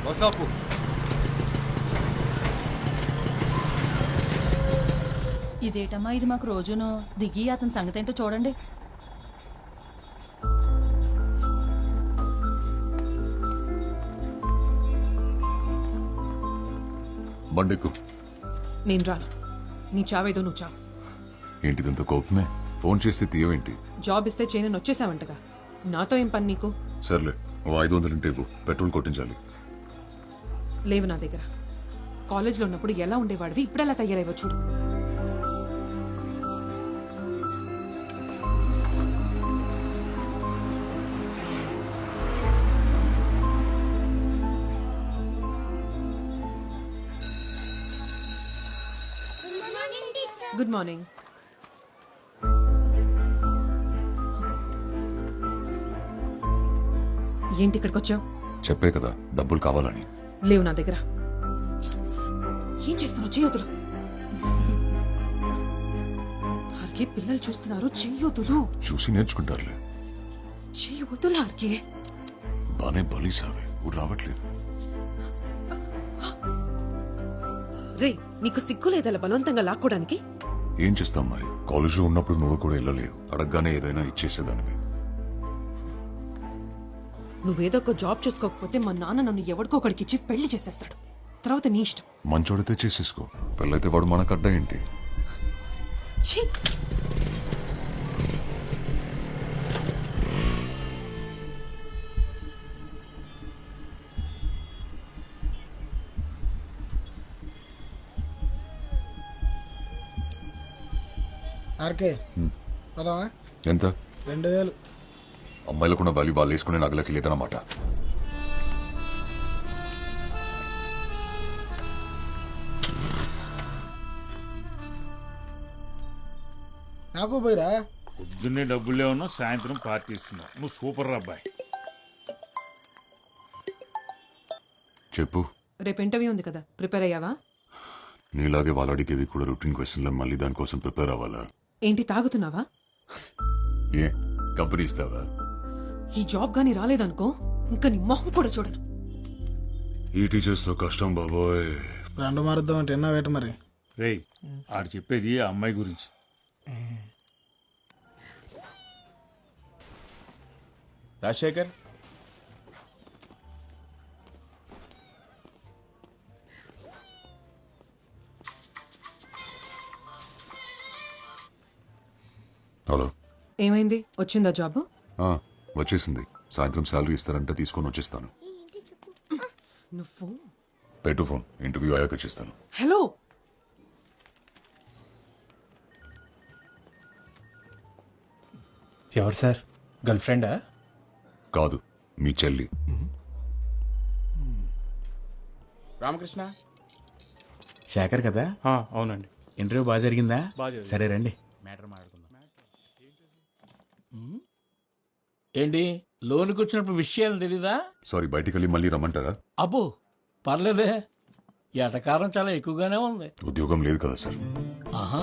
వసాపు ఇదేటమ్మా ఇది మాకు రోజును దిగి అతని సంగతి ఏంటో చూడండి. బండెక్కు. నేను రాను. నీ చావేదో నువ్వు చావు. ఏంటిదంత కోపమే? ఫోన్ చేస్తే తీయవేంటి? జాబ్ ఇస్తే చేయనని వచ్చేసావంటగా. నాతో ఏం పని నీకు? సర్లే, ఓ 500 ఉంటే ఇవ్వు, పెట్రోల్ కొట్టించాలి. లేవు నా దగ్గర. కాలేజ్లో ఉన్నప్పుడు ఎలా ఉండేవాడివి, ఇప్పుడు ఎలా తయారైవో చూడు. Good morning. ఏంటి ఇక్కడికి వచ్చావు? చెప్పే కదా డబ్బులు కావాలని. లేవు నా దగ్గర. ఏం చేస్తున్నావు? చెయ్యొద్దులు. ఆర్కే పిల్లలు చూస్తున్నారు. చెయ్యొద్దులు. చూసి నేర్చుకుంటారులే. చెయ్యొద్దులు ఆర్కే. బానే బలీసావే, ఊరు రావట్లేదు. రే, నీకు సిగ్గు లేదలా బలవంతంగా లాక్కోడానికి? ఏం చేస్తాం మరి, కాలేజ్లో ఉన్నప్పుడు నువ్వు కూడా వెళ్ళలేదు. అడగగానే ఏదైనా ఇచ్చేసేదానివి. నువ్వేదో ఒక జాబ్ చేసుకోకపోతే మా నాన్న నన్ను ఎవరికో ఒకడికి ఇచ్చి పెళ్లి చేసేస్తాడు. తర్వాత నీ ఇష్టం. మంచోడితే చేసేసుకో, పెళ్ళైతే వాడు మనకడ్డా ఏంటి? ఛీ! ఆర్కే పదవా? ఎంత? 2000. అమ్మాయిలకున్న వాల్యూ వాళ్ళు వేసుకునే నగలకి లేదన్నమాట. నాకు పోయిరా. పొద్దున్నే డబ్బులే ఉన్నావు, సాయంత్రం పార్టీ ఇస్తున్నావు. నువ్వు సూపర్ రా అబ్బాయి. చెప్పు. రేపు ఇంటర్వ్యూ ఉంది కదా, ప్రిపేర్ అయ్యావా? నీలాగే వాళ్ళు అడిగేవి కూడా రొటీన్ క్వశ్చన్లో మళ్ళీ దానికోసం ప్రిపేర్ అవ్వాలా? ఏంటి తాగుతున్నావా? ఏ కంపెనీ ఇస్తావా? ఈ జాబ్ గానీ రాలేదనుకో, ఇంకా నీ మొహం కూడా చూడను. ఈ టీచర్స్ తో కష్టం బాబోయ్. రెండు మారుద్దాం అంటే ఎన్నా వేట మరి. రేయ్, ఆడు చెప్పేది ఆ అమ్మాయి గురించి. రాజశేఖర్, హలో. ఏమైంది? వచ్చిందా జాబ్? వచ్చేసింది. సాయంత్రం శాలరీ ఇస్తారంటే తీసుకొని వచ్చేస్తాను. నువ్వు పెట్టు ఫోన్, ఇంటర్వ్యూ అయ్యాక చేస్తాను. హలో. ఎవరు సార్? గర్ల్ ఫ్రెండా? కాదు, మీ చెల్లి. రామకృష్ణ శేఖర్ కదా? అవునండి. ఇంటర్వ్యూ బాగా జరిగిందా? బాగా జరిగింది. సరే రండి, మ్యాటర్ మాట్లాడుకుందాం. ఏంటి, లోనికి వచ్చినప్పుడు విషయాలు తెలీదా? సారీ, బయటికి వెళ్ళి మళ్ళీ రమ్మంటారా? అబ్బో పర్లేదే, ఎటకారం చాలా ఎక్కువగానే ఉంది. ఉద్యోగం లేదు కదా సార్. ఆహా,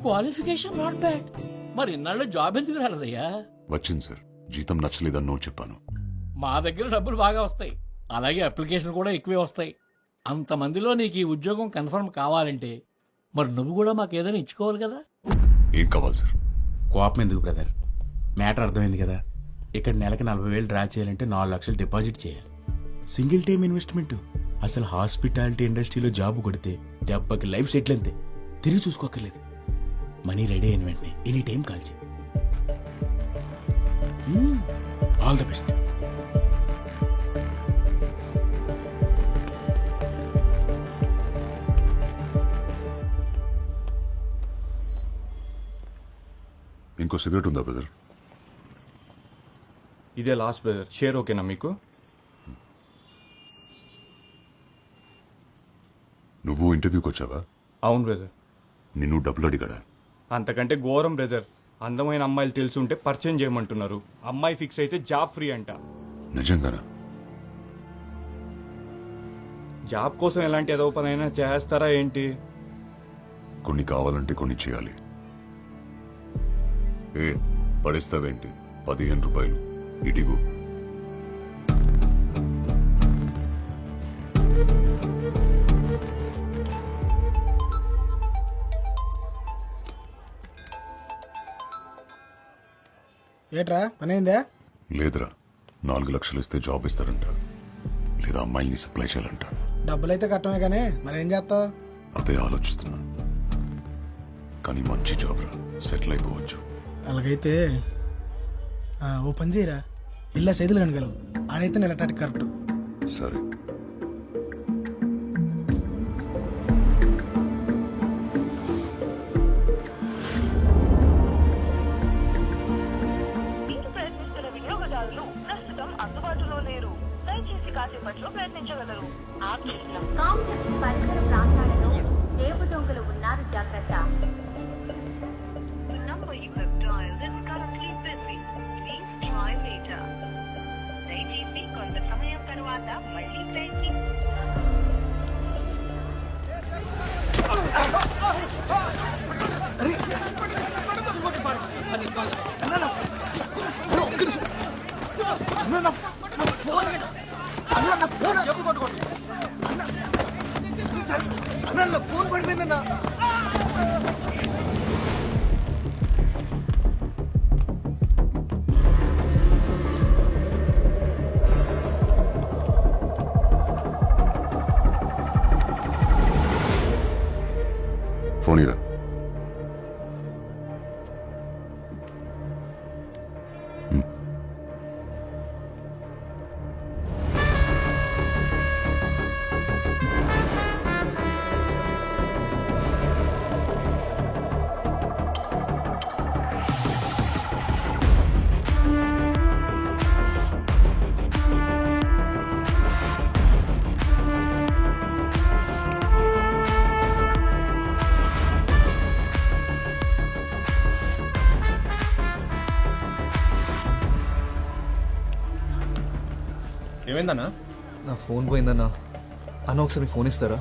క్వాలిఫికేషన్ నాట్ బ్యాడ్. మరి ఇన్నాళ్ళు జాబ్ ఎందుకు రాలేదయ్యా? వచ్చింది సార్, జీతం నచ్చలేదని నో చెప్పాను. మా దగ్గర డబ్బులు బాగా వస్తాయి, అలాగే అప్లికేషన్ కూడా ఎక్కువే వస్తాయి. అంతమందిలో నీకు ఈ ఉద్యోగం కన్ఫర్మ్ కావాలంటే మరి నువ్వు కూడా మాకు ఏదైనా ఇచ్చుకోవాలి కదా. ఏం కావాలి సార్? కోపం ఎందుకు బ్రదర్, మ్యాటర్ అర్థమైంది కదా. ఇక్కడ నెలకి 40,000 డ్రా చేయాలంటే 4 లక్షలు డిపాజిట్ చేయాలి. Single time investment. అసలు హాస్పిటాలిటీ ఇండస్ట్రీలో జాబ్ కొడితే దెబ్బకి లైఫ్ సెటిల్ అంతే, తిరిగి చూసుకోక్కర్లేదు. మనీ రెడీ అయిన వెంటనే ఎనీ టైం కాల్ చేయి. All the best. ఇంకో సిగరెట్ ఉందా బ్రదర్? ఇదే లాస్ట్ బ్రదర్. షేర్ ఓకేనా మీకు? నువ్వు ఇంటర్వ్యూకి వచ్చావా? అవును బ్రదర్. నిన్ను డబ్బులు అడిగాడా? అంతకంటే ఘోరం బ్రదర్. అందమైన అమ్మాయిలు తెలుసుంటే పరిచయం చేయమంటున్నారు. అమ్మాయి ఫిక్స్ అయితే జాబ్ ఫ్రీ అంట. నిజంగానా? జాబ్ కోసం ఎలాంటి ఏదో పనైనా చేస్తారా ఏంటి? కొన్ని కావాలంటే కొన్ని చేయాలి. ఏ పడేస్తావేంటి? 15 రూపాయలు ఇడిగు. ఏట్రా పని అయిందా? లేదురా, 4 లక్షలు ఇస్తే జాబ్ ఇస్తారంట, లేదా అమ్మాయిల్ని సప్లై చేయాలంట. డబ్బులైతే కట్టమే కానీ మరేం చేస్తావు? అదే ఆలోచిస్తున్నా. కానీ మంచి జాబ్ రా, సెటిల్ అయిపోవచ్చు. అలాగైతే ఓ పని చేయరా, ఇల్లా చేతులు కనగలవు. ఆడైతే నెలటాటికి కరెక్ట్. సరే. మీరు ప్రయత్నిస్తున్న వినియోగదారులు ప్రస్తుతం అందుబాటులో లేరు. దయచేసి కాసేపట్లో ప్రయత్నించగలరు. ఆప్ చేసిన కాంప్లెక్స్ పరిసర ప్రాంతాలలో జేబు దొంగలు ఉన్నారు, జాగ్రత్త. The number you have dialed is currently busy. Please try later. దయచేసి కొంత సమయం తర్వాత మళ్ళీ ప్రయత్నించండి. ఫోన్ ఇరా. ఏమైందన్నా? నా ఫోన్ పోయిందన్నా. అన్న ఒకసారి మీ ఫోన్ ఇస్తారా?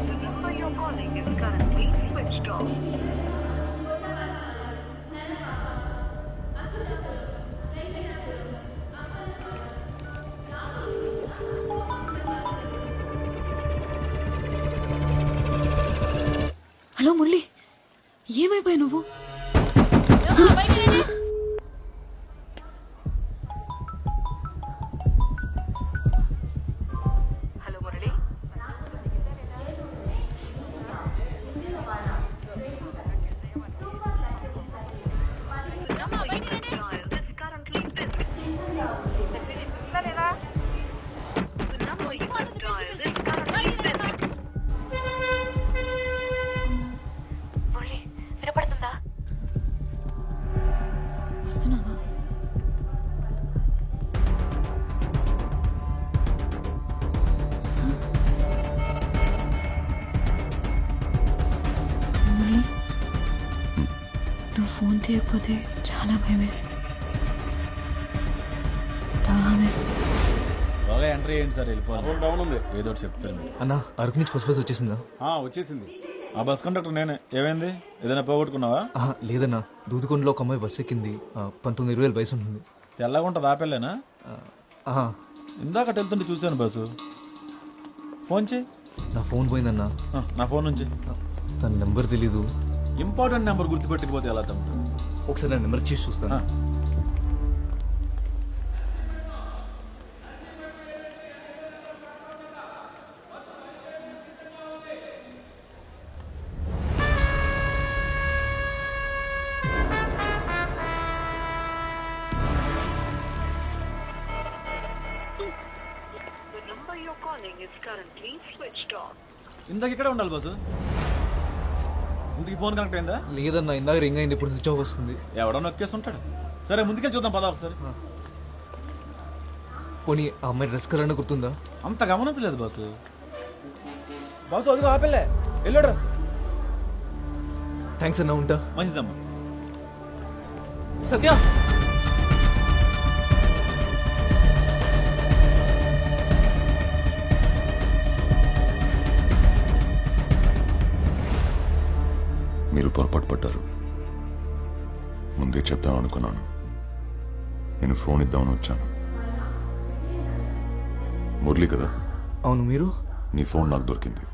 The number you're calling is currently switched off. Hello Murali, ఏమైపోయావు నువ్వు? Hello Murali. The number you have dialed is currently busy. The number you have dialed is currently busy. Murali, వినపడుతుందా? వస్తున్నావా? మురళి, నువ్వు ఫోన్ తీయకపోతే చాలా భయం వేసింది. దాహం వేస్తుంది. బాగా ఎంట్రీ అయ్యింది సార్, వెళ్ళిపోవాలి. డౌన్ ఉంది, ఏదో ఒకటి చెప్తాను. అన్న అరకు నుంచి ఫస్ట్ బస్ వచ్చేసిందా? వచ్చేసింది. ఆ బస్ కండక్టర్ నేనే. ఏమైంది, ఏదైనా పోగొట్టుకున్నావా? లేదన్నా, దూదుకొండలో ఒక అమ్మాయి బస్ ఎక్కింది. 19-20 వయసు ఉంటుంది. తెల్లగా ఉంటుంది, ఆపెళ్ళేనా? ఇందాక వెళ్తుంటే చూశాను బస్సు. ఫోన్ చేయి. నా ఫోన్ పోయిందన్నా. నా ఫోన్ నుంచి. తన నెంబర్ తెలీదు. ఇంపార్టెంట్ నెంబర్ గుర్తుపెట్టకపోతే ఎలా తమ్ముడు? ఒకసారి నా నెంబర్ చేసి చూస్తాను. The number you're calling is currently switched off. ఇందాక ఇక్కడే ఉండాలి బస్సు. ఇంటికి ఫోన్ కనెక్ట్ అయిందా? లేదన్నా, ఇందాక రింగ్ అయింది, ఇప్పుడు స్విచ్ ఆఫ్ వస్తుంది. ఎవడో నొక్కేసి ఉంటాడు. సరే ముందుకెళ్ళి చూద్దాం పదా ఒకసారి. పోనీ ఆ అమ్మాయి డ్రెస్ కలర్ గుర్తుందా? అంత గమనించలేదు బాసు. బాసు అదిగో ఆపెళ్ళే, ఎల్లో డ్రెస్. థ్యాంక్స్ అన్నా, ఉంటా. మంచిదమ్మా. సత్య, మీరు పొరపాటు పడ్డారు. ముందే చెప్దాం అనుకున్నాను. నేను ఫోన్ ఇద్దామని వచ్చాను. మురళి కదా, అవును, మీరు? నీ ఫోన్ నాకు దొరికింది.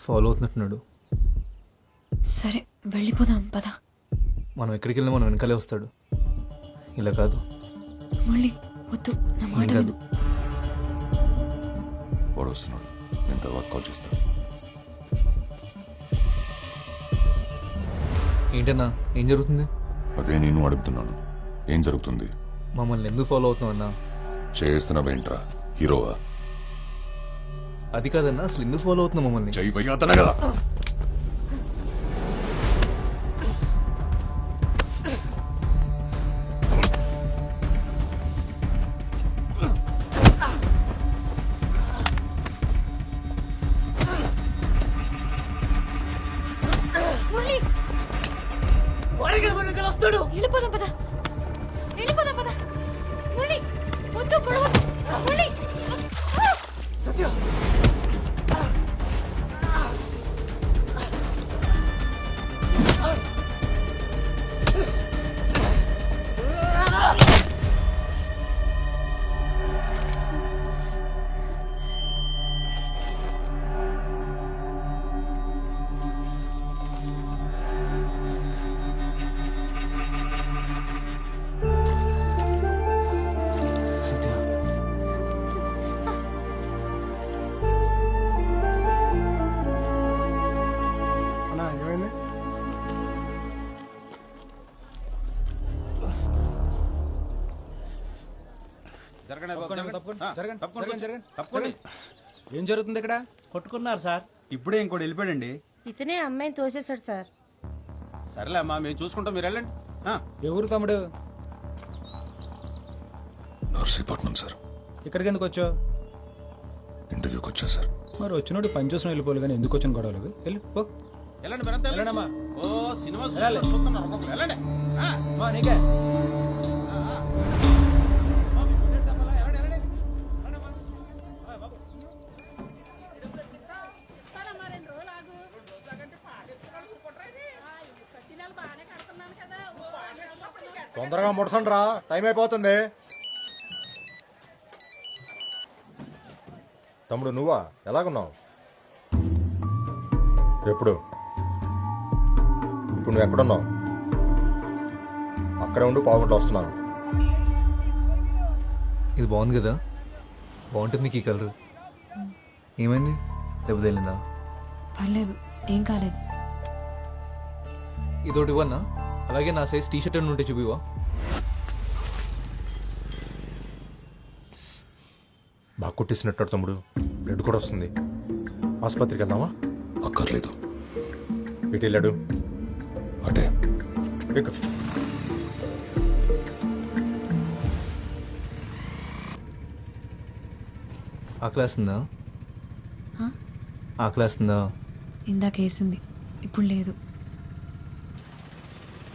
ఫాలో అవుతున్నట్టున్నాడు. సరే వెళ్ళిపోదాం పద. మనం ఎక్కడికి వెళ్ళినా మనం వెనకాలే వస్తాడు. ఇలా కాదు. మళ్ళీ వద్దు, నా మాట ఏం కాదు. విను. వాడు వస్తున్నాడు, నేను తర్వాత కాల్ చేస్తాను. ఏంటన్నా, ఏం జరుగుతుంది? అదే నేను అడుగుతున్నాను, ఏం జరుగుతుంది? మమ్మల్ని ఎందుకు ఫాలో అవుతున్నావు అన్నా? చేస్తున్నావేంట్రా, హీరోవా? అది కాదన్నా, అసలు ఎందుకు ఫాలో అవుతున్నావు మమ్మల్ని? జై వయ్యాతన కదా. మురళి! వెళ్ళిపోదాం పద, వెళ్ళిపోదాం పద. మురళి వద్దు, పొడవ. మురళి! ఏం జరుగుతుంది ఇక్కడ? కొట్టుకున్నారు సార్. ఇప్పుడే ఇంకోటి వెళ్ళిపోయాడండి. ఇతనే అమ్మాయిని తోసేశాడు సార్. సరేలే అమ్మా, మేము చూసుకుంటాం, మీరు వెళ్ళండి. ఎవరు తమ్ముడు? నర్సీపట్నం సార్. ఇక్కడికి ఎందుకు వచ్చావు? ఇంటర్వ్యూకి వచ్చా సార్. మరి వచ్చినోడు పని చూసిన వెళ్ళిపోవాలి కానీ ఎందుకు వచ్చిన గొడవలు అవి? వెళ్ళి పో. వెళ్ళండి మీరంతా వెళ్ళండమ్మా. ఓ సినిమా వెళ్ళాలి. చూస్తున్నారు ఒక్కొక్కరు. వెళ్ళండి. అమ్మా, నీకే. తొందరగా ముడసండి రా, టైం అయిపోతుంది. తమ్ముడు నువ్వా? ఎలాగున్నావు? ఎప్పుడు? ఇప్పుడు నువ్వు ఎక్కడున్నావు? అక్కడే ఉండి పావుగంట వస్తున్నాను. ఇది బాగుంది కదా, బాగుంటుంది నీకు ఈ కలర్. ఏమైంది, దెబ్బ తగిలిందా? పర్లేదు, ఏం కాలేదు. ఇదోటి ఇవ్వన్నా, అలాగే నా సైజ్ టీ షర్ట్ ఉంటే చూపివా? బాగా కొట్టేసినట్టు తమ్ముడు, బ్లడ్ కూడా వస్తుంది. ఆసుపత్రికి వెళ్దామా? అక్కర్లేదు, ఇటు వెళ్ళాడు. అటే. ఎక్కు. ఆకలేస్తుందా? ఆకలేస్తుందా? ఇందాకేసింది, ఇప్పుడు లేదు.